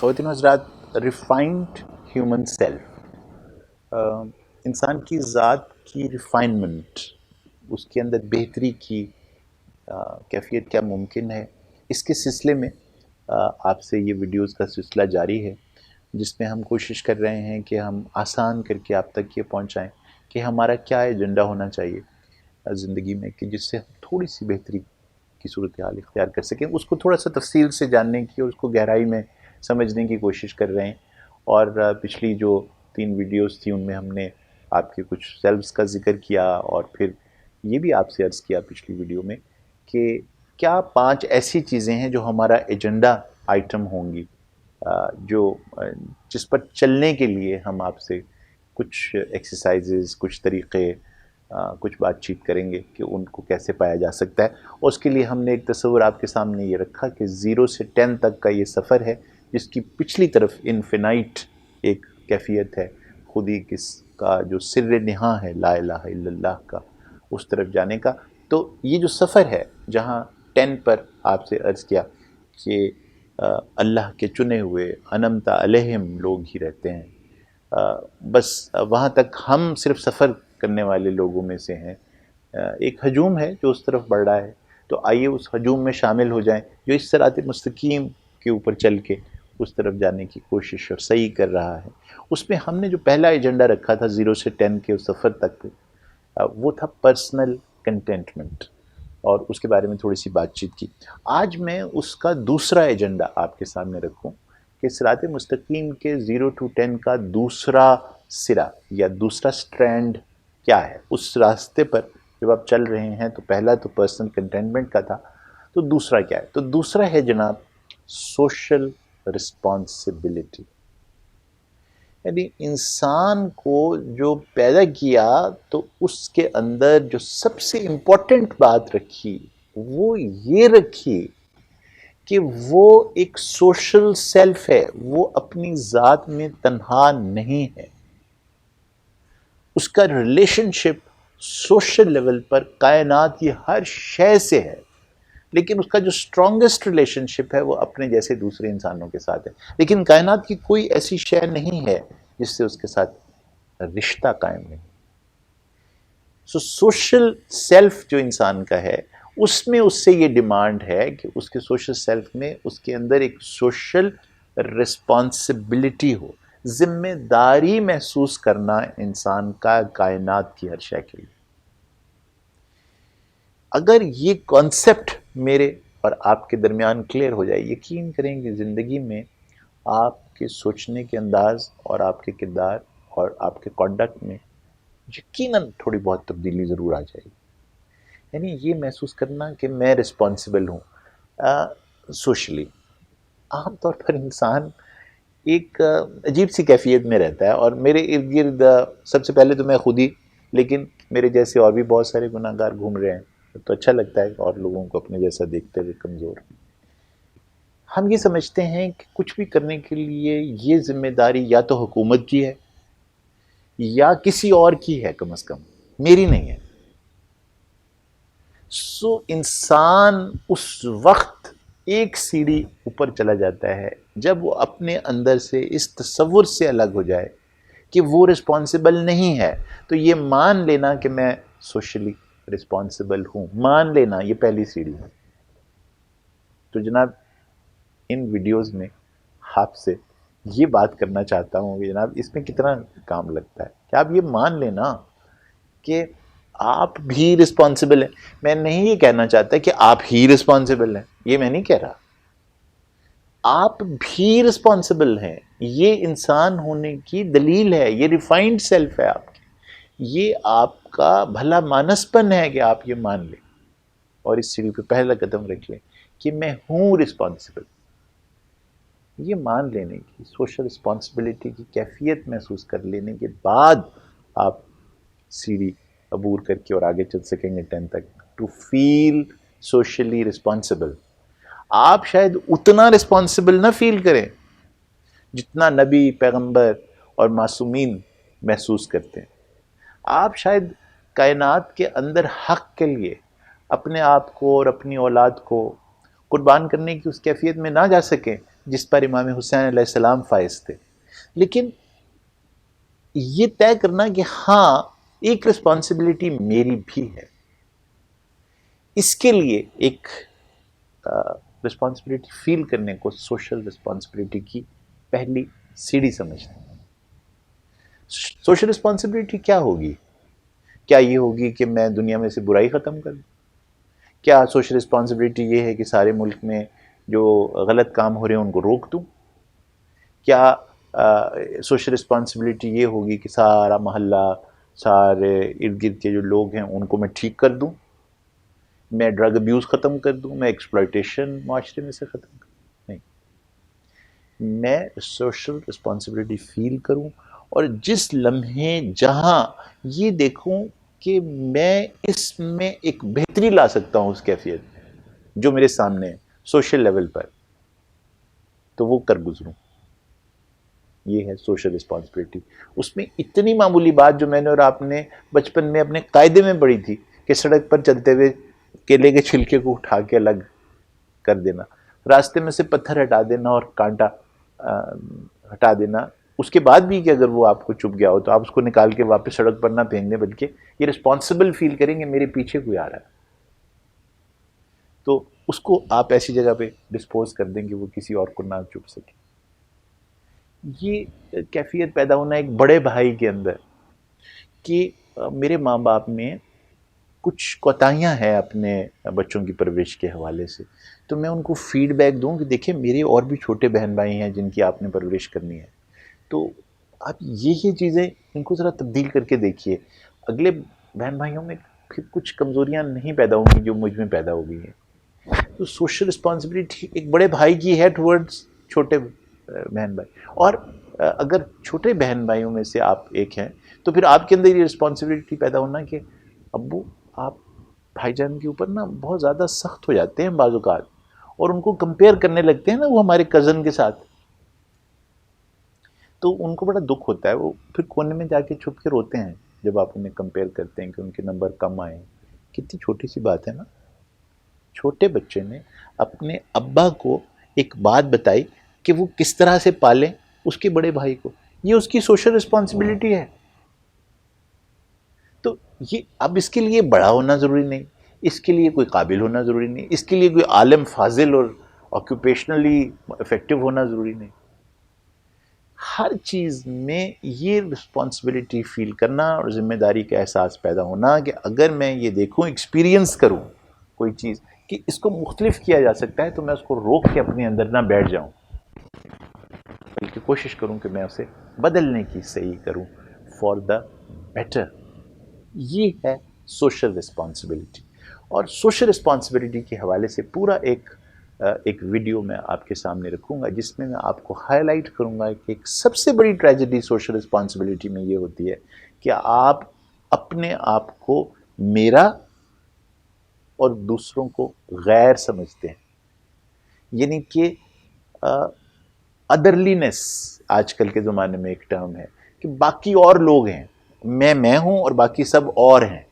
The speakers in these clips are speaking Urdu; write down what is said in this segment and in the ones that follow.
خواتین و حضرات، ریفائنڈ ہیومن سیلف، انسان کی ذات کی ریفائنمنٹ، اس کے اندر بہتری کی کیفیت کیا ممکن ہے، اس کے سلسلے میں آپ سے یہ ویڈیوز کا سلسلہ جاری ہے، جس میں ہم کوشش کر رہے ہیں کہ ہم آسان کر کے آپ تک یہ پہنچائیں کہ ہمارا کیا ایجنڈا ہونا چاہیے زندگی میں، کہ جس سے ہم تھوڑی سی بہتری کی صورتحال اختیار کر سکیں، اس کو تھوڑا سا تفصیل سے جاننے کی اور اس کو گہرائی میں سمجھنے کی کوشش کر رہے ہیں۔ اور پچھلی جو 3 ویڈیوز تھیں ان میں ہم نے آپ کے کچھ سیلفز کا ذکر کیا، اور پھر یہ بھی آپ سے عرض کیا پچھلی ویڈیو میں کہ کیا 5 ایسی چیزیں ہیں جو ہمارا ایجنڈا آئٹم ہوں گی، جس پر چلنے کے لیے ہم آپ سے کچھ ایکسرسائزز، کچھ طریقے، کچھ بات چیت کریں گے کہ ان کو کیسے پایا جا سکتا ہے۔ اور اس کے لیے ہم نے ایک تصور آپ کے سامنے یہ رکھا کہ 0 سے 10 تک کا یہ سفر ہے، جس کی پچھلی طرف انفینائٹ ایک کیفیت ہے، خودی کس کا جو سر نہاں ہے لا الہ الا اللہ کا، اس طرف جانے کا۔ تو یہ جو سفر ہے جہاں 10 پر آپ سے عرض کیا کہ اللہ کے چنے ہوئے انعمت علیہم لوگ ہی رہتے ہیں، بس وہاں تک ہم صرف سفر کرنے والے لوگوں میں سے ہیں۔ ایک ہجوم ہے جو اس طرف بڑھ رہا ہے، تو آئیے اس ہجوم میں شامل ہو جائیں جو اس صراط مستقیم کے اوپر چل کے اس طرف جانے کی کوشش اور صحیح کر رہا ہے۔ اس میں ہم نے جو پہلا ایجنڈا رکھا تھا 0 سے 10 کے اس سفر تک، وہ تھا پرسنل کنٹینٹمنٹ، اور اس کے بارے میں تھوڑی سی بات چیت کی۔ آج میں اس کا دوسرا ایجنڈا آپ کے سامنے رکھوں کہ صراط مستقیم کے 0 to 10 کا دوسرا سرا یا دوسرا سٹرینڈ کیا ہے۔ اس راستے پر جب آپ چل رہے ہیں تو پہلا تو پرسنل کنٹینٹمنٹ کا تھا، تو دوسرا کیا ہے؟ تو دوسرا ہے جناب سوشل رسپانسبلٹی، یعنی انسان کو جو پیدا کیا تو اس کے اندر جو سب سے امپورٹنٹ بات رکھی وہ یہ رکھی کہ وہ ایک سوشل سیلف ہے، وہ اپنی ذات میں تنہا نہیں ہے، اس کا ریلیشن شپ سوشل لیول پر کائنات کی ہر شے سے ہے، لیکن اس کا جو اسٹرانگسٹ ریلیشن شپ ہے وہ اپنے جیسے دوسرے انسانوں کے ساتھ ہے۔ لیکن کائنات کی کوئی ایسی شے نہیں ہے جس سے اس کے ساتھ رشتہ قائم نہیں۔ سوشل سیلف جو انسان کا ہے، اس میں اس سے یہ ڈیمانڈ ہے کہ اس کے سوشل سیلف میں اس کے اندر ایک سوشل رسپانسبلٹی ہو، ذمہ داری محسوس کرنا انسان کا کائنات کی ہر شے کے لیے۔ اگر یہ کانسیپٹ میرے اور آپ کے درمیان کلیئر ہو جائے، یقین کریں کہ زندگی میں آپ کے سوچنے کے انداز اور آپ کے کردار اور آپ کے کانڈکٹ میں یقیناً تھوڑی بہت تبدیلی ضرور آ جائے گی۔ یعنی یہ محسوس کرنا کہ میں رسپانسبل ہوں سوشلی۔ عام طور پر انسان ایک عجیب سی کیفیت میں رہتا ہے، اور میرے ارد گرد سب سے پہلے تو میں خود ہی، لیکن میرے جیسے اور بھی بہت سارے گناہ گار گھوم رہے ہیں، تو اچھا لگتا ہے اور لوگوں کو اپنے جیسا دیکھتے ہوئے کمزور۔ ہم یہ سمجھتے ہیں کہ کچھ بھی کرنے کے لیے یہ ذمہ داری یا تو حکومت کی ہے یا کسی اور کی ہے، کم از کم میری نہیں ہے۔ سو انسان اس وقت ایک سیڑھی اوپر چلا جاتا ہے جب وہ اپنے اندر سے اس تصور سے الگ ہو جائے کہ وہ رسپانسبل نہیں ہے۔ تو یہ مان لینا کہ میں سوشلی رسپانسبل ہوں، مان لینا، یہ پہلی سیڑھی ہے۔ تو جناب ان ویڈیوز میں آپ سے یہ بات کرنا چاہتا ہوں کہ جناب اس میں کتنا کام لگتا ہے کہ آپ یہ مان لینا کہ آپ بھی رسپانسبل ہیں۔ میں نہیں یہ کہنا چاہتا کہ آپ ہی رسپانسبل ہیں، یہ میں نہیں کہہ رہا، آپ بھی رسپانسبل ہیں۔ یہ انسان ہونے کی دلیل ہے، یہ ریفائنڈ سیلف ہے آپ کی، یہ آپ کا بھلا مانس پن ہے کہ آپ یہ مان لیں اور اس سیڑھی پہ پہلا قدم رکھ لیں کہ میں ہوں رسپانسبل۔ یہ مان لینے کی، سوشل رسپانسبلٹی کی کیفیت محسوس کر لینے کے بعد آپ سیڑھی عبور کر کے اور آگے چل سکیں گے 10 تک۔ ٹو فیل سوشلی رسپانسبل، آپ شاید اتنا رسپانسبل نہ فیل کریں جتنا نبی، پیغمبر اور معصومین محسوس کرتے ہیں۔ آپ شاید کائنات کے اندر حق کے لیے اپنے آپ کو اور اپنی اولاد کو قربان کرنے کی اس کیفیت میں نہ جا سکیں جس پر امام حسین علیہ السلام فائز تھے، لیکن یہ طے کرنا کہ ہاں ایک رسپانسبلٹی میری بھی ہے، اس کے لیے ایک رسپانسبلٹی فیل کرنے کو سوشل رسپانسبلٹی کی پہلی سیڑھی سمجھتے ہیں۔ سوشل رسپانسبلٹی کیا ہوگی؟ کیا یہ ہوگی کہ میں دنیا میں سے برائی ختم کر دوں؟ کیا سوشل رسپانسبلٹی یہ ہے کہ سارے ملک میں جو غلط کام ہو رہے ہیں ان کو روک دوں؟ کیا سوشل رسپانسبلٹی یہ ہوگی کہ سارا محلہ، سارے ارد گرد کے جو لوگ ہیں ان کو میں ٹھیک کر دوں، میں ڈرگ ابیوز ختم کر دوں، میں ایکسپلائٹیشن معاشرے میں سے ختم کر دوں؟ نہیں، میں سوشل رسپانسبلٹی فیل کروں، اور جس لمحے جہاں یہ دیکھوں کہ میں اس میں ایک بہتری لا سکتا ہوں اس کیفیت میں جو میرے سامنے ہے سوشل لیول پر، تو وہ کر گزروں۔ یہ ہے سوشل رسپانسبلٹی۔ اس میں اتنی معمولی بات جو میں نے اور آپ نے بچپن میں اپنے قاعدے میں پڑھی تھی کہ سڑک پر چلتے ہوئے کیلے کے چھلکے کو اٹھا کے الگ کر دینا، راستے میں سے پتھر ہٹا دینا اور کانٹا ہٹا دینا، اس کے بعد بھی کہ اگر وہ آپ کو چپ گیا ہو تو آپ اس کو نکال کے واپس سڑک پر نہ پھینک دیں، بلکہ یہ رسپانسبل فیل کریں کہ میرے پیچھے کوئی آ رہا ہے، تو اس کو آپ ایسی جگہ پہ ڈسپوز کر دیں کہ وہ کسی اور کو نہ چپ سکے۔ یہ کیفیت پیدا ہونا ایک بڑے بھائی کے اندر کہ میرے ماں باپ میں کچھ کوتاہیاں ہیں اپنے بچوں کی پرورش کے حوالے سے، تو میں ان کو فیڈ بیک دوں کہ دیکھیں میرے اور بھی چھوٹے بہن بھائی ہیں جن کی آپ نے پرورش کرنی ہے، تو آپ یہ چیزیں ان کو ذرا تبدیل کر کے دیکھیے، اگلے بہن بھائیوں میں پھر کچھ کمزوریاں نہیں پیدا ہوں گی جو مجھ میں پیدا ہو گئی ہیں۔ تو سوشل رسپانسبلٹی ایک بڑے بھائی کی ہے ٹورڈز چھوٹے بہن بھائی، اور اگر چھوٹے بہن بھائیوں میں سے آپ ایک ہیں تو پھر آپ کے اندر یہ رسپانسبلٹی پیدا ہونا کہ ابو آپ بھائی جان کے اوپر نا بہت زیادہ سخت ہو جاتے ہیں بعض اوقات، اور ان کو کمپیئر کرنے لگتے ہیں نا وہ ہمارے کزن کے ساتھ، تو ان کو بڑا دکھ ہوتا ہے، وہ پھر کونے میں جا کے چھپ کے روتے ہیں جب آپ انہیں کمپیئر کرتے ہیں کہ ان کے نمبر کم آئے۔ کتنی چھوٹی سی بات ہے نا، چھوٹے بچے نے اپنے ابا کو ایک بات بتائی کہ وہ کس طرح سے پالیں اس کے بڑے بھائی کو، یہ اس کی سوشل رسپانسبلٹی ہے۔ تو یہ اب اس کے لیے بڑا ہونا ضروری نہیں، اس کے لیے کوئی قابل ہونا ضروری نہیں، اس کے لیے کوئی عالم فاضل اور آکوپیشنلی افیکٹو ہونا ضروری نہیں، ہر چیز میں یہ رسپانسبلٹی فیل کرنا اور ذمہ داری کا احساس پیدا ہونا کہ اگر میں یہ دیکھوں، ایکسپیرینس کروں کوئی چیز کہ اس کو مختلف کیا جا سکتا ہے، تو میں اس کو روک کے اپنے اندر نہ بیٹھ جاؤں، بلکہ کوشش کروں کہ میں اسے بدلنے کی صحیح کروں فار دا بیٹر۔ یہ ہے سوشل رسپانسبلٹی، اور سوشل رسپانسبلٹی کے حوالے سے پورا ایک ویڈیو میں آپ کے سامنے رکھوں گا جس میں آپ کو ہائی لائٹ کروں گا کہ ایک سب سے بڑی ٹریجڈی سوشل رسپانسبلٹی میں یہ ہوتی ہے کہ آپ اپنے آپ کو میرا اور دوسروں کو غیر سمجھتے ہیں، یعنی کہ ادرلینس آج کل کے زمانے میں ایک ٹرم ہے کہ باقی اور لوگ ہیں، میں ہوں اور باقی سب اور ہیں،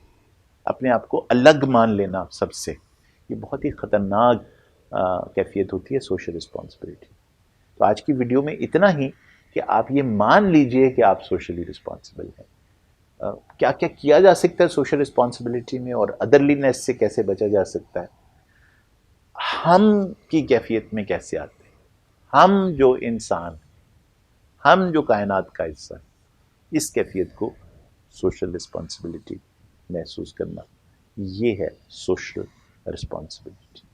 اپنے آپ کو الگ مان لینا سب سے، یہ بہت ہی خطرناک کیفیت ہوتی ہے سوشل رسپانسبلٹی۔ تو آج کی ویڈیو میں اتنا ہی کہ آپ یہ مان لیجئے کہ آپ سوشلی رسپانسبل ہیں، کیا کیا کیا جا سکتا ہے سوشل رسپانسبلٹی میں، اور ادرلینس سے کیسے بچا جا سکتا ہے، ہم کی کیفیت میں کیسے آتے ہیں، ہم جو انسان، ہم جو کائنات کا حصہ ہے، اس کیفیت کو سوشل رسپانسبلٹی محسوس کرنا، یہ ہے سوشل رسپانسبلٹی۔